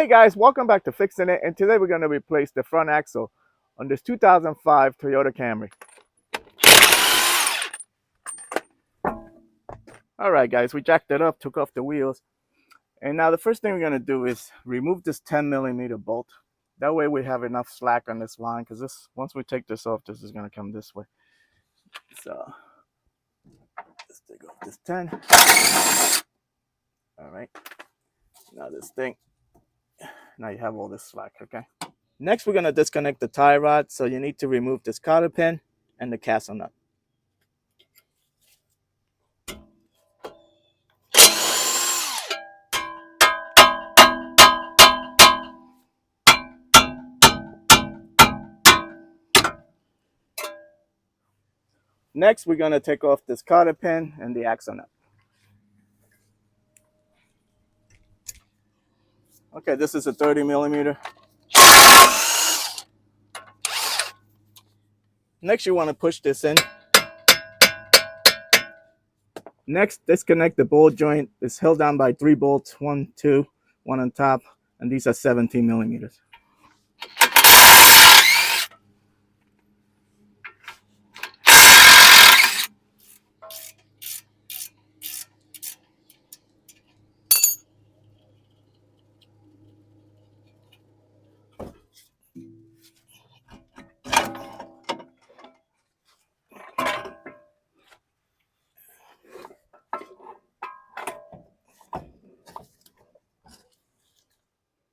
Hey guys, welcome back to Fixin' It, and today we're going to replace the front axle on this 2005 Toyota Camry. Alright guys, we jacked it up, took off the wheels, and now the first thing we're going to do is remove this 10mm bolt. That way we have enough slack on this line, because once we take this off, this is going to come this way. So let's take off this 10. Alright, now this thing, now you have all this slack, okay? Next, we're going to disconnect the tie rod, so you need to remove this cotter pin and the castle nut. Next, we're going to take off this cotter pin and the axle nut. Okay, this is a 30mm. Next, you want to push this in. Next, disconnect the bolt joint. It's held down by 3 bolts, 1, 2, 1 on top, and these are 17mm.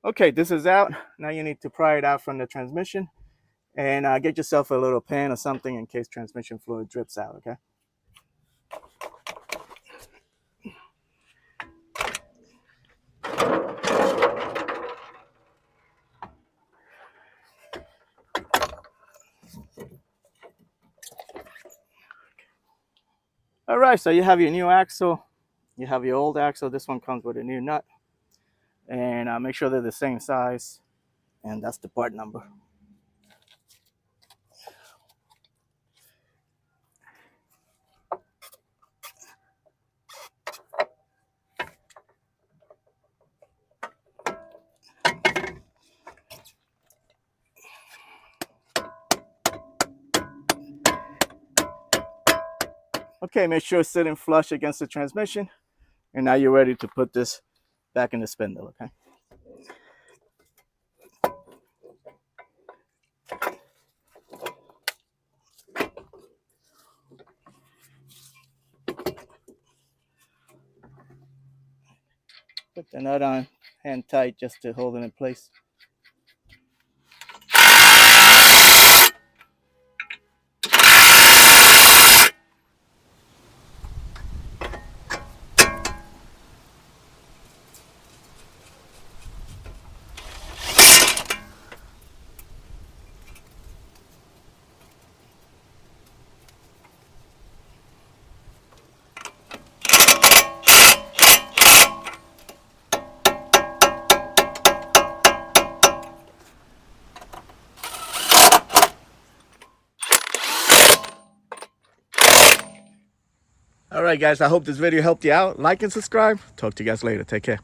Okay, this is out. Now you need to pry it out from the transmission and get yourself a little pan or something in case transmission fluid drips out, okay? All right, so you have your new axle, you have your old axle. This one comes with a new nut, and make sure they're the same size, and that's the part number. Okay, make sure it's sitting flush against the transmission, and now you're ready to put this back in the spindle, okay? Put the nut on, hand tight just to hold it in place. All right, guys, I hope this video helped you out. Like and subscribe. Talk to you guys later. Take care.